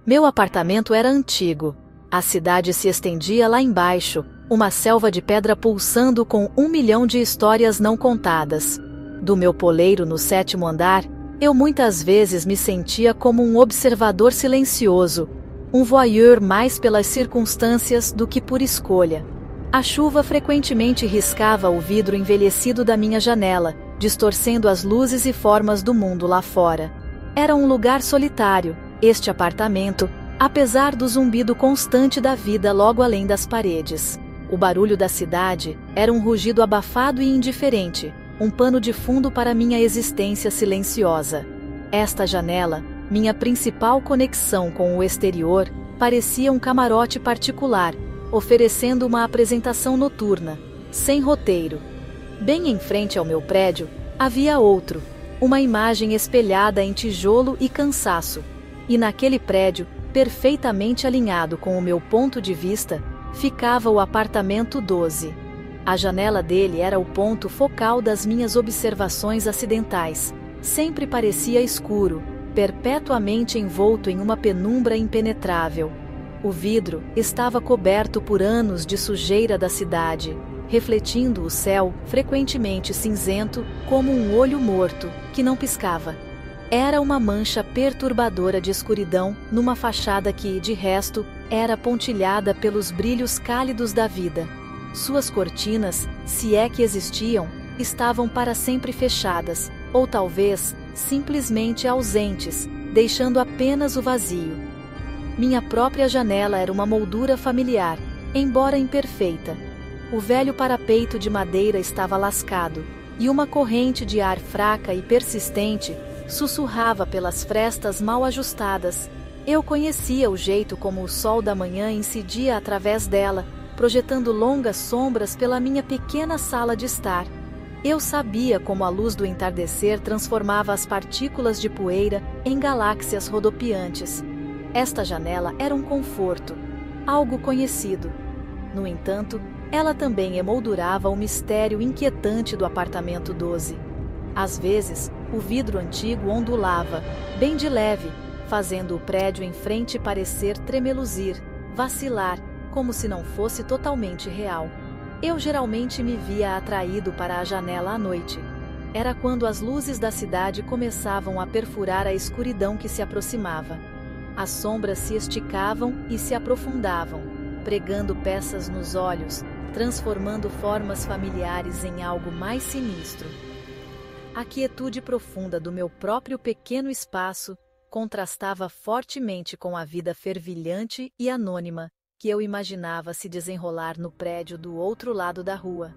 Meu apartamento era antigo. A cidade se estendia lá embaixo, uma selva de pedra pulsando com 1 milhão de histórias não contadas. Do meu poleiro no 7º andar, eu muitas vezes me sentia como um observador silencioso, um voyeur mais pelas circunstâncias do que por escolha. A chuva frequentemente riscava o vidro envelhecido da minha janela, distorcendo as luzes e formas do mundo lá fora. Era um lugar solitário, este apartamento, apesar do zumbido constante da vida logo além das paredes. O barulho da cidade era um rugido abafado e indiferente, um pano de fundo para minha existência silenciosa. Esta janela, minha principal conexão com o exterior, parecia um camarote particular, oferecendo uma apresentação noturna, sem roteiro. Bem em frente ao meu prédio, havia outro, uma imagem espelhada em tijolo e cansaço. E naquele prédio, perfeitamente alinhado com o meu ponto de vista, ficava o apartamento 12. A janela dele era o ponto focal das minhas observações acidentais. Sempre parecia escuro, perpetuamente envolto em uma penumbra impenetrável. O vidro estava coberto por anos de sujeira da cidade, refletindo o céu, frequentemente cinzento, como um olho morto, que não piscava. Era uma mancha perturbadora de escuridão numa fachada que, de resto, era pontilhada pelos brilhos cálidos da vida. Suas cortinas, se é que existiam, estavam para sempre fechadas, ou talvez, simplesmente ausentes, deixando apenas o vazio. Minha própria janela era uma moldura familiar, embora imperfeita. O velho parapeito de madeira estava lascado, e uma corrente de ar fraca e persistente sussurrava pelas frestas mal ajustadas. Eu conhecia o jeito como o sol da manhã incidia através dela, projetando longas sombras pela minha pequena sala de estar. Eu sabia como a luz do entardecer transformava as partículas de poeira em galáxias rodopiantes. Esta janela era um conforto, algo conhecido. No entanto, ela também emoldurava o mistério inquietante do apartamento 12. Às vezes, o vidro antigo ondulava, bem de leve, fazendo o prédio em frente parecer tremeluzir, vacilar, como se não fosse totalmente real. Eu geralmente me via atraído para a janela à noite. Era quando as luzes da cidade começavam a perfurar a escuridão que se aproximava. As sombras se esticavam e se aprofundavam, pregando peças nos olhos, transformando formas familiares em algo mais sinistro. A quietude profunda do meu próprio pequeno espaço contrastava fortemente com a vida fervilhante e anônima que eu imaginava se desenrolar no prédio do outro lado da rua.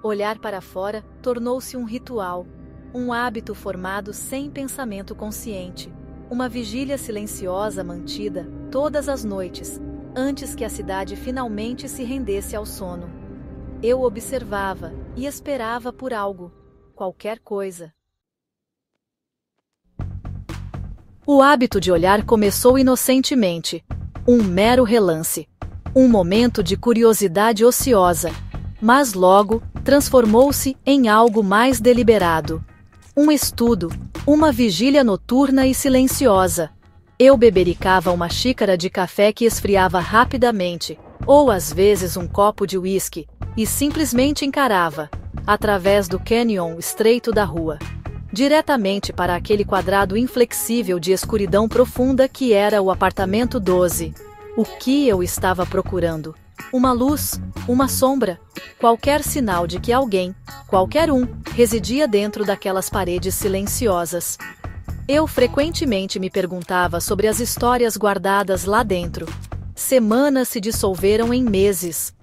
Olhar para fora tornou-se um ritual, um hábito formado sem pensamento consciente, uma vigília silenciosa mantida todas as noites, antes que a cidade finalmente se rendesse ao sono. Eu observava e esperava por algo, qualquer coisa. O hábito de olhar começou inocentemente, um mero relance, um momento de curiosidade ociosa, mas logo transformou-se em algo mais deliberado. Um estudo, uma vigília noturna e silenciosa. Eu bebericava uma xícara de café que esfriava rapidamente, ou às vezes um copo de uísque, e simplesmente encarava, através do cânion estreito da rua, diretamente para aquele quadrado inflexível de escuridão profunda que era o apartamento 12. O que eu estava procurando? Uma luz, uma sombra, qualquer sinal de que alguém, qualquer um, residia dentro daquelas paredes silenciosas. Eu frequentemente me perguntava sobre as histórias guardadas lá dentro. Semanas se dissolveram em meses.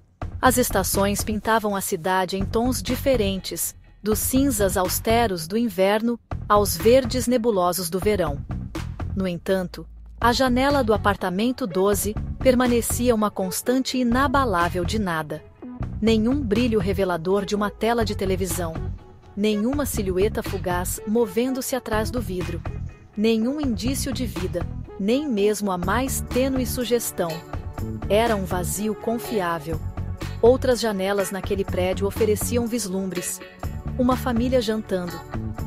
As estações pintavam a cidade em tons diferentes, dos cinzas austeros do inverno aos verdes nebulosos do verão. No entanto, a janela do apartamento 12 permanecia uma constante inabalável de nada. Nenhum brilho revelador de uma tela de televisão. Nenhuma silhueta fugaz movendo-se atrás do vidro. Nenhum indício de vida, nem mesmo a mais tênue sugestão. Era um vazio confiável. Outras janelas naquele prédio ofereciam vislumbres. Uma família jantando.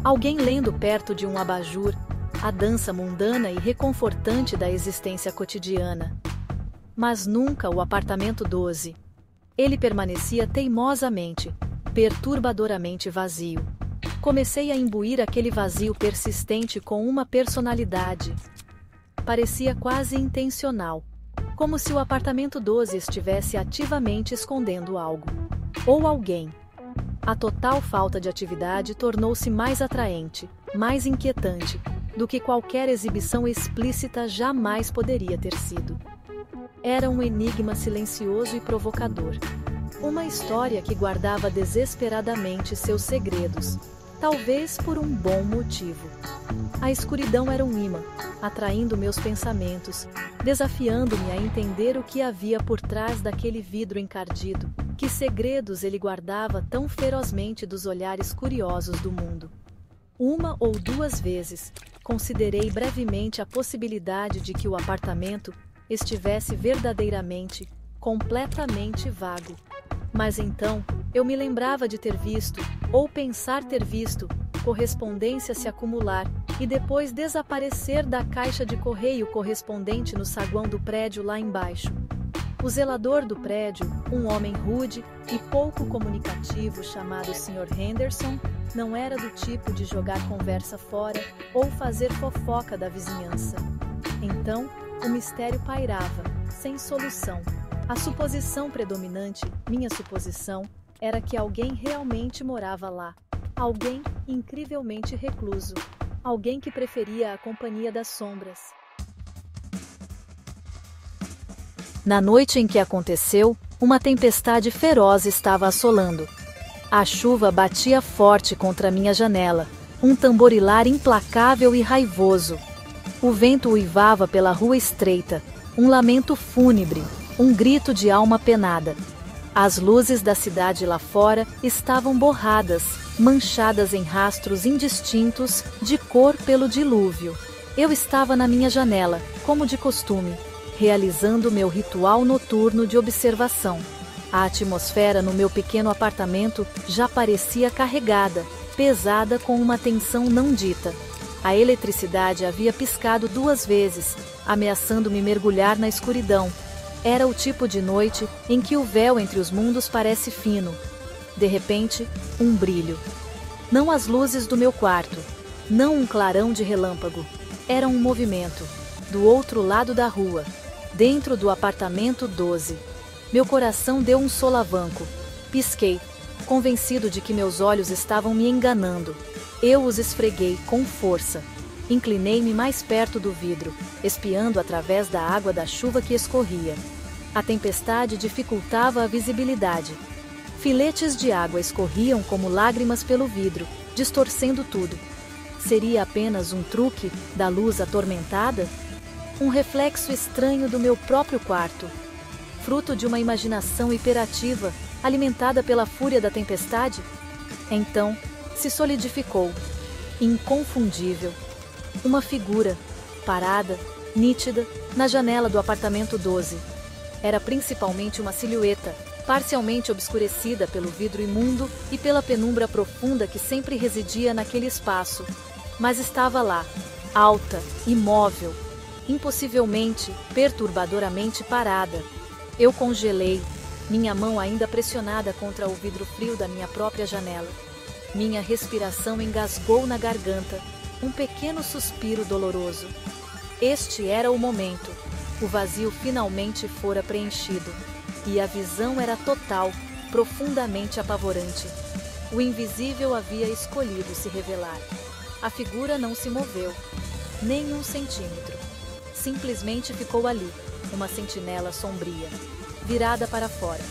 Alguém lendo perto de um abajur. a dança mundana e reconfortante da existência cotidiana. Mas nunca o apartamento 12. Ele permanecia teimosamente, perturbadoramente vazio. Comecei a imbuir aquele vazio persistente com uma personalidade. Parecia quase intencional, como se o apartamento 12 estivesse ativamente escondendo algo. Ou alguém. A total falta de atividade tornou-se mais atraente, mais inquietante, do que qualquer exibição explícita jamais poderia ter sido. Era um enigma silencioso e provocador. Uma história que guardava desesperadamente seus segredos, talvez por um bom motivo. A escuridão era um imã, atraindo meus pensamentos, desafiando-me a entender o que havia por trás daquele vidro encardido, que segredos ele guardava tão ferozmente dos olhares curiosos do mundo. Uma ou duas vezes, considerei brevemente a possibilidade de que o apartamento estivesse verdadeiramente, completamente vago. Mas então, eu me lembrava de ter visto, ou pensar ter visto, correspondência se acumular e depois desaparecer da caixa de correio correspondente no saguão do prédio lá embaixo. O zelador do prédio, um homem rude e pouco comunicativo chamado Sr. Henderson, não era do tipo de jogar conversa fora ou fazer fofoca da vizinhança. Então, o mistério pairava, sem solução. A suposição predominante, minha suposição, era que alguém realmente morava lá. Alguém incrivelmente recluso. Alguém que preferia a companhia das sombras. Na noite em que aconteceu, uma tempestade feroz estava assolando. A chuva batia forte contra minha janela, um tamborilar implacável e raivoso. O vento uivava pela rua estreita, um lamento fúnebre, um grito de alma penada. As luzes da cidade lá fora estavam borradas, manchadas em rastros indistintos de cor pelo dilúvio. Eu estava na minha janela, como de costume, realizando meu ritual noturno de observação. A atmosfera no meu pequeno apartamento já parecia carregada, pesada com uma tensão não dita. A eletricidade havia piscado 2 vezes, ameaçando-me mergulhar na escuridão. Era o tipo de noite em que o véu entre os mundos parece fino. De repente, um brilho. Não as luzes do meu quarto, não um clarão de relâmpago. Era um movimento, do outro lado da rua, dentro do apartamento 12. Meu coração deu um solavanco. Pisquei, convencido de que meus olhos estavam me enganando. Eu os esfreguei com força. Inclinei-me mais perto do vidro, espiando através da água da chuva que escorria. A tempestade dificultava a visibilidade. Filetes de água escorriam como lágrimas pelo vidro, distorcendo tudo. Seria apenas um truque da luz atormentada? Um reflexo estranho do meu próprio quarto, fruto de uma imaginação hiperativa, alimentada pela fúria da tempestade? Então, se solidificou, inconfundível, uma figura, parada, nítida, na janela do apartamento 12. Era principalmente uma silhueta, parcialmente obscurecida pelo vidro imundo e pela penumbra profunda que sempre residia naquele espaço. Mas estava lá, alta, imóvel, impossivelmente, perturbadoramente parada. Eu congelei, minha mão ainda pressionada contra o vidro frio da minha própria janela. Minha respiração engasgou na garganta, um pequeno suspiro doloroso. Este era o momento. O vazio finalmente fora preenchido. E a visão era total, profundamente apavorante. O invisível havia escolhido se revelar. A figura não se moveu, nem 1 centímetro. Simplesmente ficou ali, uma sentinela sombria, virada para fora.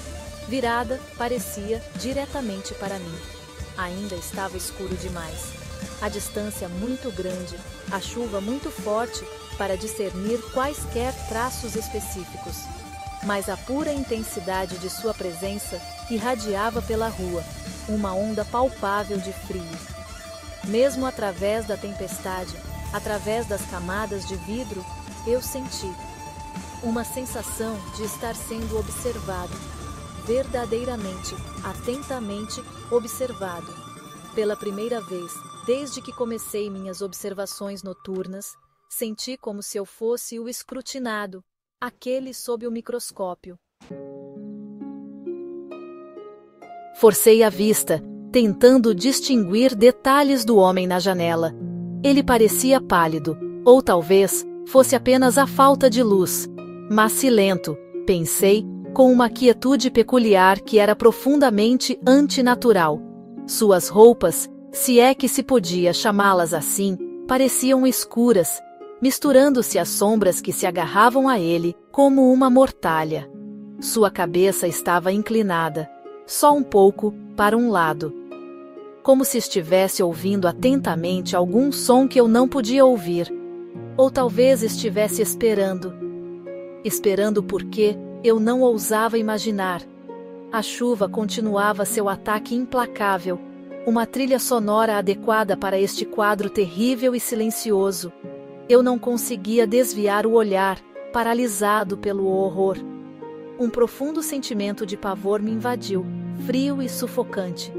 Virada, parecia, diretamente para mim. Ainda estava escuro demais. A distância muito grande, a chuva muito forte para discernir quaisquer traços específicos. Mas a pura intensidade de sua presença irradiava pela rua, uma onda palpável de frio. Mesmo através da tempestade, através das camadas de vidro, eu senti uma sensação de estar sendo observado, verdadeiramente, atentamente observado. Pela primeira vez, Desde que comecei minhas observações noturnas, senti como se eu fosse o escrutinado, aquele sob o microscópio. Forcei a vista, tentando distinguir detalhes do homem na janela. Ele parecia pálido, ou talvez fosse apenas a falta de luz. Macilento, pensei, com uma quietude peculiar que era profundamente antinatural. Suas roupas, se é que se podia chamá-las assim, pareciam escuras, misturando-se às sombras que se agarravam a ele como uma mortalha. Sua cabeça estava inclinada, só um pouco, para um lado. Como se estivesse ouvindo atentamente algum som que eu não podia ouvir. Ou talvez estivesse esperando. Esperando porque eu não ousava imaginar. A chuva continuava seu ataque implacável, uma trilha sonora adequada para este quadro terrível e silencioso. Eu não conseguia desviar o olhar, paralisado pelo horror. Um profundo sentimento de pavor me invadiu, frio e sufocante.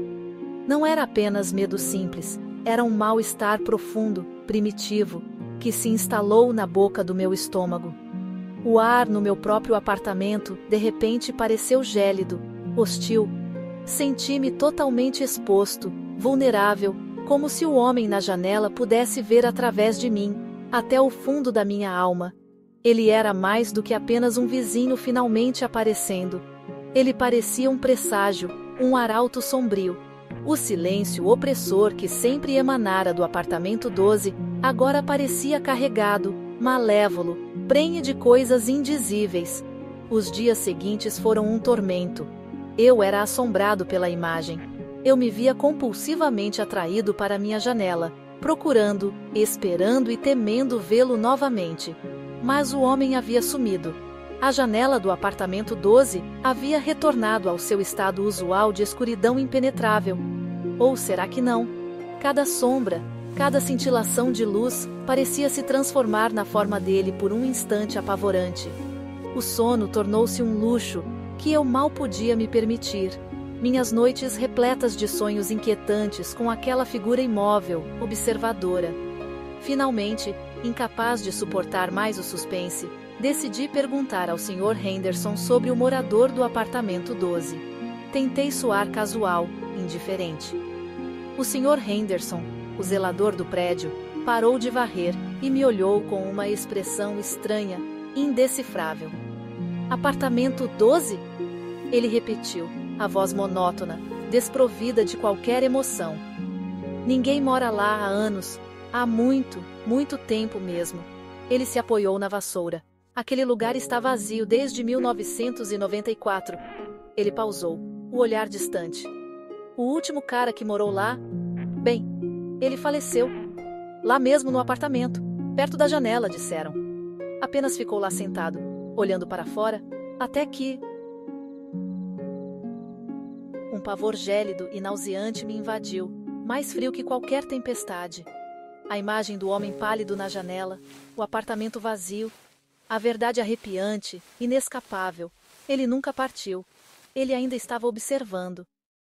Não era apenas medo simples, era um mal-estar profundo, primitivo, que se instalou na boca do meu estômago. O ar no meu próprio apartamento, de repente, pareceu gélido, hostil. Senti-me totalmente exposto, vulnerável, como se o homem na janela pudesse ver através de mim, até o fundo da minha alma. Ele era mais do que apenas um vizinho finalmente aparecendo. Ele parecia um presságio, um arauto sombrio. O silêncio opressor que sempre emanara do apartamento 12, agora parecia carregado, malévolo, prenhe de coisas indizíveis. Os dias seguintes foram um tormento. Eu era assombrado pela imagem. Eu me via compulsivamente atraído para minha janela, procurando, esperando e temendo vê-lo novamente. Mas o homem havia sumido. A janela do apartamento 12 havia retornado ao seu estado usual de escuridão impenetrável. Ou será que não? Cada sombra, cada cintilação de luz parecia se transformar na forma dele por um instante apavorante. O sono tornou-se um luxo que eu mal podia me permitir. Minhas noites repletas de sonhos inquietantes com aquela figura imóvel, observadora. Finalmente, incapaz de suportar mais o suspense, decidi perguntar ao Sr. Henderson sobre o morador do apartamento 12. Tentei soar casual, indiferente. O Sr. Henderson, o zelador do prédio, parou de varrer e me olhou com uma expressão estranha, indecifrável. Apartamento 12? Ele repetiu, a voz monótona, desprovida de qualquer emoção. Ninguém mora lá há anos, há muito, muito tempo mesmo. Ele se apoiou na vassoura. Aquele lugar está vazio desde 1994. Ele pausou, o olhar distante. O último cara que morou lá, bem, ele faleceu. Lá mesmo no apartamento, perto da janela, disseram. Apenas ficou lá sentado, olhando para fora, até que... Um pavor gélido e nauseante me invadiu, mais frio que qualquer tempestade. A imagem do homem pálido na janela, o apartamento vazio, a verdade arrepiante, inescapável. Ele nunca partiu. Ele ainda estava observando.